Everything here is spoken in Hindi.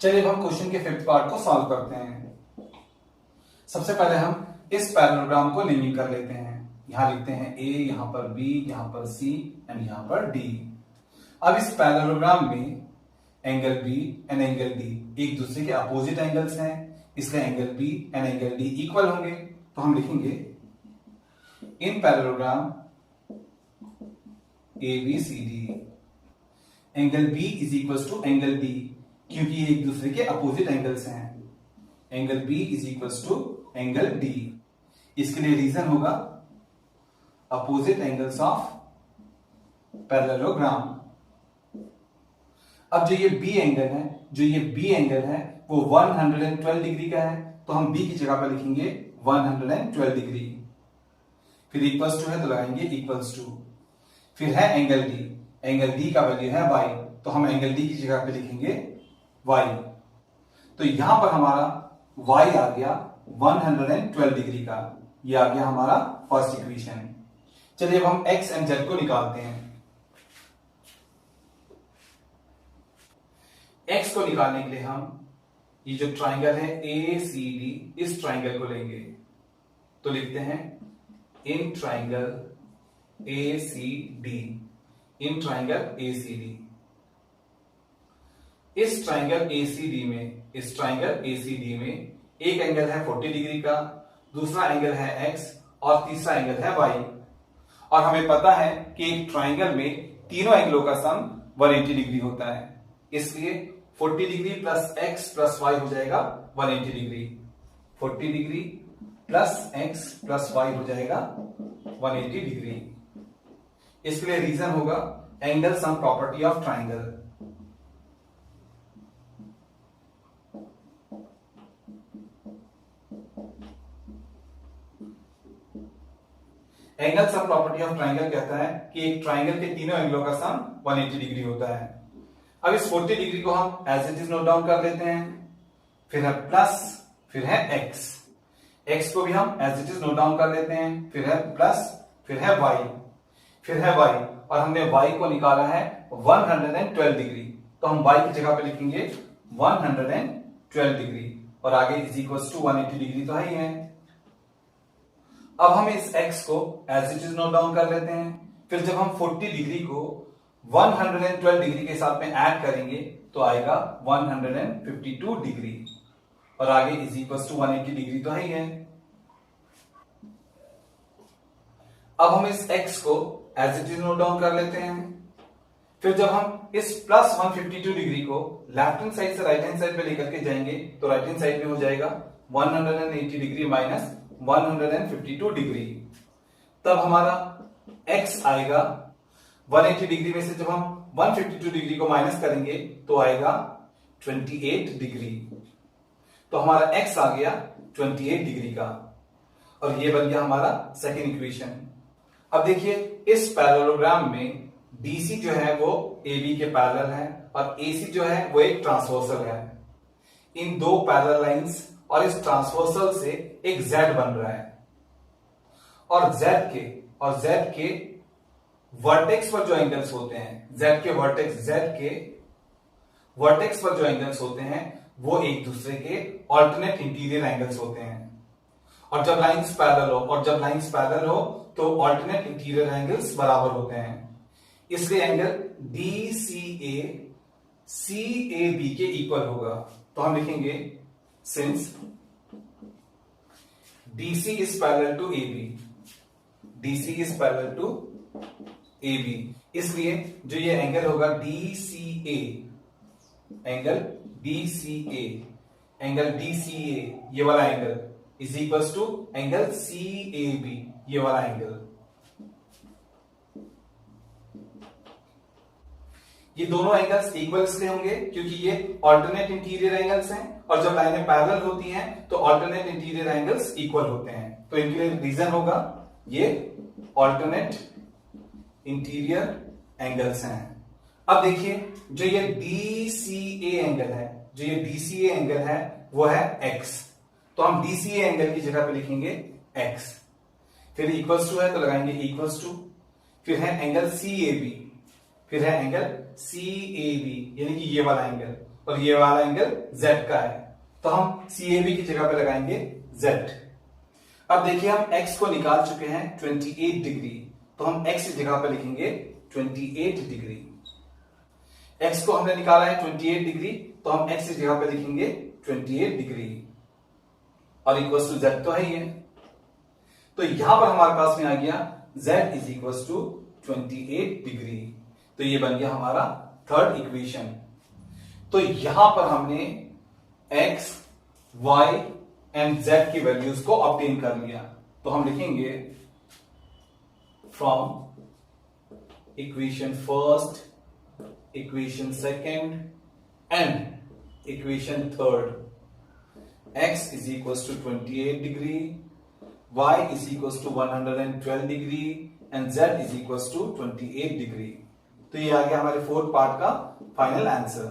चलिए अब हम क्वेश्चन के फिफ्थ पार्ट को सॉल्व करते हैं। सबसे पहले हम इस पैरेललोग्राम को नेमिंग कर लेते हैं। यहां लिखते हैं ए, यहां पर बी, यहां पर सी एंड यहां पर डी। अब इस पैरेललोग्राम में angle B and angle D एक दूसरे के अपोजिट एंगल्स हैं, इसलिए angle B and angle D equal होंगे। तो हम लिखेंगे in parallelogram A B C D angle B is equal to angle D, क्योंकि ये एक दूसरे के अपोजिट एंगल्स हैं। Angle B is equal to angle D. इसके लिए रीजन होगा अपोजिट एंगल्स ऑफ पैरेललोग्राम। अब जो ये बी एंगल है वो 112 डिग्री का है, तो हम बी की जगह पर लिखेंगे 112 डिग्री। फिर इक्वल्स टू है तो लगाएंगे इक्वल्स टू। फिर है एंगल डी का वैल्यू है y, तो हम एंगल डी की जगह पे लिखेंगे y। तो यहां पर हमारा y आ गया 112 डिग्री का। ये आ गया हमारा फर्स्ट इक्वेशन। चलिए अब हम x एंड z को निकालते हैं। x को निकालने के लिए हम ये जो ट्राइंगल है ए सी डी, इस ट्राइंगल को लेंगे। तो लिखते हैं in triangle A C D, in triangle A C D. इस ट्राइंगल ए सी डी में एक एंगल है 40 डिग्री का, दूसरा एंगल है x और तीसरा एंगल है y। और हमें पता है कि एक ट्राइंगल में तीनों एंगलों का सम 180 डिग्री होता है, इसलिए 40 degree plus x plus y हो जाएगा 180 degree. 40 degree plus x plus y हो जाएगा 180 डिग्री। इसके लिए रीजन होगा angle sum property of triangle. Angle sum property of triangle कहता है कि एक ट्राइंगल के तीनों एंगलों का सम 180 डिग्री होता है। अब इस 40 डिग्री को हम as it is note down कर लेते हैं। फिर है प्लस, फिर है x को भी हम as it is note down कर लेते हैं। फिर है प्लस, फिर है y, और हमने y को निकाला है 112 डिग्री, तो हम y की जगह पे लिखेंगे 112 डिग्री और आगे इज इक्वल टू 180 डिग्री तो है ही है। अब हम इस x को as it is note down कर लेते हैं। फिर जब हम 40 डिग्री को 112 डिग्री के साथ में ऐड करेंगे तो आएगा 152 डिग्री और आगे इज इक्वल टू 180 डिग्री तो है ही है। अब हम इस x को as it is note down कर लेते हैं। फिर जब हम इस प्लस 152 डिग्री को लेफ्ट हैंड साइड से राइट हैंड साइड पे लेकर के जाएंगे तो राइट हैंड साइड में हो जाएगा 180 डिग्री माइनस 152 डिग्री। तब हमारा x आएगा 180 डिग्री में से जब हम 152 डिग्री को माइनस करेंगे तो आएगा 28 डिग्री। तो हमारा x आ गया 28 डिग्री का और ये बन गया हमारा सेकेंड इक्वेशन। अब देखिए इस पैरेललोग्राम में BC जो है वो AB के पैरेलल है और AC जो है वो एक ट्रांसवर्सल है। इन दो पैरेलल लाइंस और इस ट्रांसवर्सल से एक Z बन रहा है और Z के वर्टेक्स पर जो एंगल्स होते हैं, Z के वर्टेक्स पर जो एंगल्स होते हैं वो एक दूसरे के ऑल्टरनेट इंटीरियर एंगल्स होते हैं। और जब लाइंस पैरेलल हो तो ऑल्टरनेट इंटीरियर एंगल्स बराबर होते हैं, इसलिए एंगल DCA CAB के इक्वल होगा। तो हम लिखेंगे since DC is parallel to AB, इसलिए जो ये एंगल होगा एंगल DCA ये वाला angle is equal to angle CAB ये वाला एंगल। ये दोनों एंगल्स इक्वल इसलिए होंगे क्योंकि ये ऑल्टरनेट इंटीरियर एंगल्स हैं और जब लाइनें पैरेलल होती हैं तो ऑल्टरनेट इंटीरियर एंगल्स इक्वल होते हैं। तो इनके लिए रीजन होगा ये ऑल्टरनेट इंटीरियर एंगल्स हैं। अब देखिए जो ये DCA एंगल है वो है x, तो हम DCA एंगल की जगह पे लिखेंगे x। फिर इक्वल्स टू है तो लगाएंगे इक्वल्स टू। फिर है एंगल CAB, फिर है एंगल CAB यानी कि ये वाला एंगल, और ये वाला एंगल z का है, तो हम CAB की जगह पे लगाएंगे z। अब देखिए हम x को निकाल चुके हैं 28 डिग्री, तो हम x की जगह पे लिखेंगे 28 डिग्री। x को हमने निकाला है 28 डिग्री, तो हम x की जगह पे लिखेंगे 28 डिग्री और इक्वल टू z तो है ही है। तो यहां पर हमारे पास में आ गया z is equal to 28 degree. तो ये बन गया हमारा थर्ड इक्वेशन। तो यहां पर हमने x, y एंड z की वैल्यूज को ऑब्टेन कर लिया। तो हम लिखेंगे from equation first, equation second and equation third, x is equals to 28 degree, y is equals to 112 degree and z is equals to 28 degree। तो ये आ गया हमारे फोर्थ पार्ट का फाइनल आंसर।